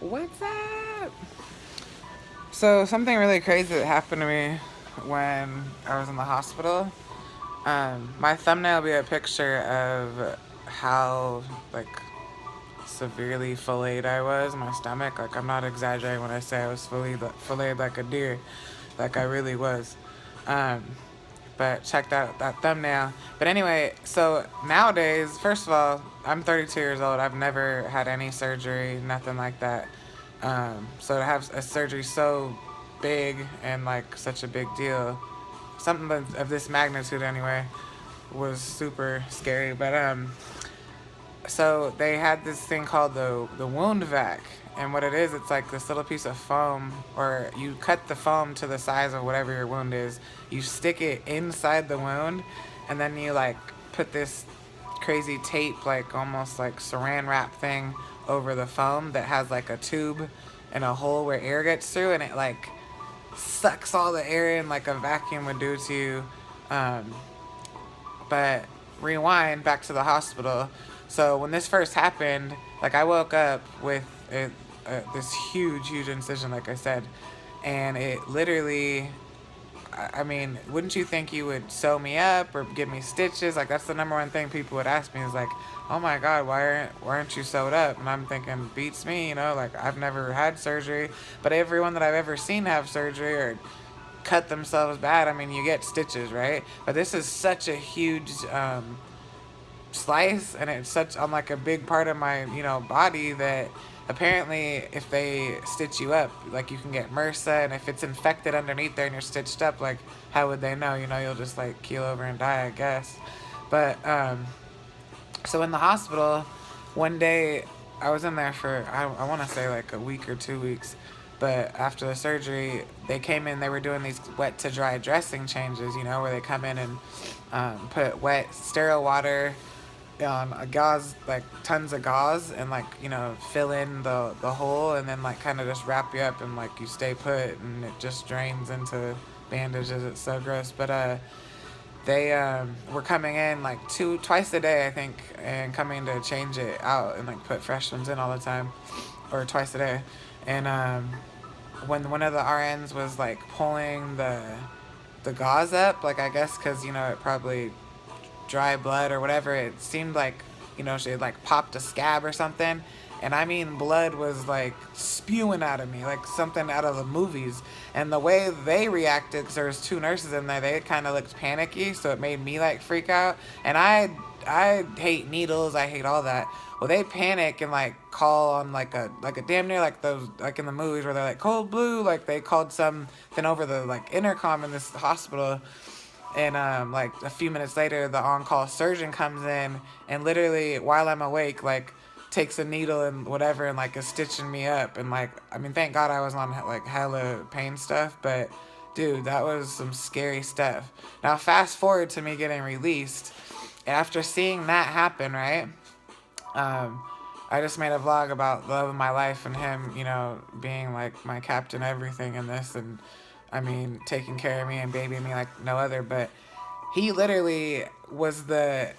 What's up? So something really crazy that happened to me when I was in the hospital. My thumbnail will be a picture of how like severely filleted I was in my stomach. Like I'm not exaggerating when I say I was filleted like a deer, like I really was. Um, but check that thumbnail. But anyway, so nowadays, first of all, I'm 32 years old. I've never had any surgery, nothing like that. So to have a surgery so big and like such a big deal, something of this magnitude anyway, was super scary. But so they had this thing called the wound vac, and what it is, it's like this little piece of foam, or you cut the foam to the size of whatever your wound is. You stick it inside the wound, and then you like put this crazy tape, like almost like saran wrap thing, over the foam that has like a tube and a hole where air gets through, and it like sucks all the air in like a vacuum would do to you. Um, but rewind back to the hospital. So when this first happened, like I woke up with this huge incision, like I said, and it literally. I mean, wouldn't you think you would sew me up or give me stitches? Like that's the number one thing people would ask me is like, "Oh my God, why aren't you sewed up?" And I'm thinking, beats me, you know. Like I've never had surgery, but everyone that I've ever seen have surgery or cut themselves bad, I mean, you get stitches, right? But this is such a huge slice, and it's such on like a big part of my body that apparently if they stitch you up, like you can get MRSA, and if it's infected underneath there and you're stitched up, like how would they know? You'll just like keel over and die, I guess. But so in the hospital, one day I was in there for I want to say like a week or 2 weeks. But after the surgery, they came in. They were doing these wet to dry dressing changes, where they come in and put wet, sterile water on a gauze, like tons of gauze, and like fill in the hole, and then like kind of just wrap you up, and like you stay put, and it just drains into bandages. It's so gross. But they were coming in like twice a day, I think, and coming to change it out and like put fresh ones in all the time, or twice a day. And when one of the RNs was like pulling the gauze up, like I guess because it probably dry blood or whatever, it seemed like she had like popped a scab or something, and I mean blood was like spewing out of me like something out of the movies. And the way they reacted, because there was two nurses in there, they kind of looked panicky, so it made me like freak out. And I hate needles, I hate all that. Well, they panic and like call on like a damn near like those like in the movies where they're like cold blue, like they called something over the like intercom in this hospital. And like a few minutes later, the on-call surgeon comes in and literally, while I'm awake, like takes a needle and whatever and like is stitching me up. And like, I mean, thank God I was on like hella pain stuff, but dude, that was some scary stuff. Now fast forward to me getting released. After seeing that happen, right? I just made a vlog about the love of my life and him, being like my captain everything in this, and I mean, taking care of me and babying me like no other. But he literally was the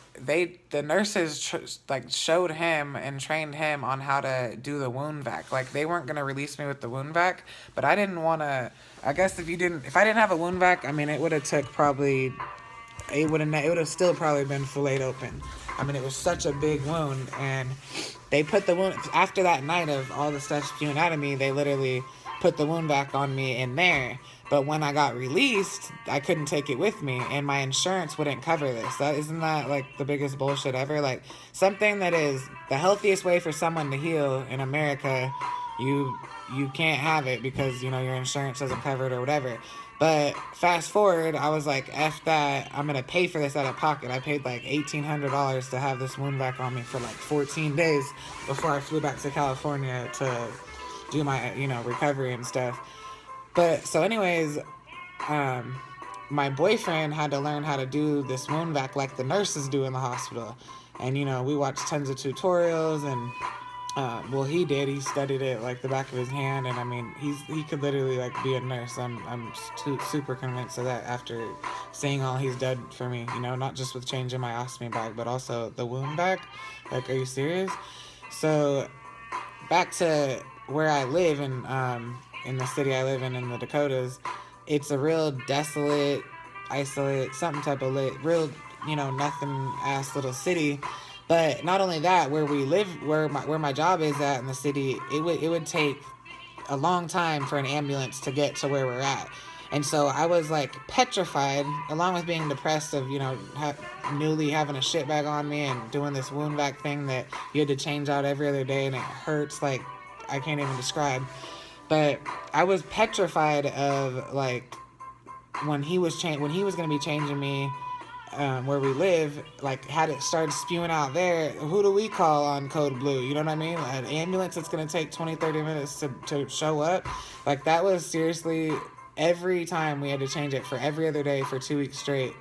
nurses like showed him and trained him on how to do the wound vac. Like they weren't gonna release me with the wound vac, but I didn't want to. I guess if I didn't have a wound vac, I mean, it would have took probably it would have still probably been filleted open. I mean, it was such a big wound, and they put the wound after that night of all the stuff spewing out of me. They literally put the wound back on me in there. But when I got released, I couldn't take it with me, and my insurance wouldn't cover this. Isn't that like the biggest bullshit ever? Like something that is the healthiest way for someone to heal in America, you can't have it because your insurance doesn't cover it or whatever. But fast forward, I was like, F that, I'm going to pay for this out of pocket. I paid like $1,800 to have this wound vac on me for like 14 days before I flew back to California to do my, recovery and stuff. But so anyways, my boyfriend had to learn how to do this wound vac like the nurses do in the hospital. And, we watched tons of tutorials, and well, he did. He studied it like the back of his hand, and I mean, he could literally like be a nurse. I'm super convinced of that after seeing all he's done for me. Not just with changing my ostomy bag, but also the wound bag. Like, are you serious? So back to where I live in the city I live in the Dakotas, it's a real desolate, isolate, something type of real, nothing ass little city. But not only that, where we live, where my job is at in the city, it would take a long time for an ambulance to get to where we're at. And so I was like petrified, along with being depressed of, newly having a shit bag on me and doing this wound vac thing that you had to change out every other day and it hurts like I can't even describe. But I was petrified of like when he was when he was gonna be changing me, where we live, like had it started spewing out there, who do we call on code blue? You know what I mean? An ambulance that's going to take 20-30 minutes to show up. Like that was seriously every time we had to change it for every other day for 2 weeks straight.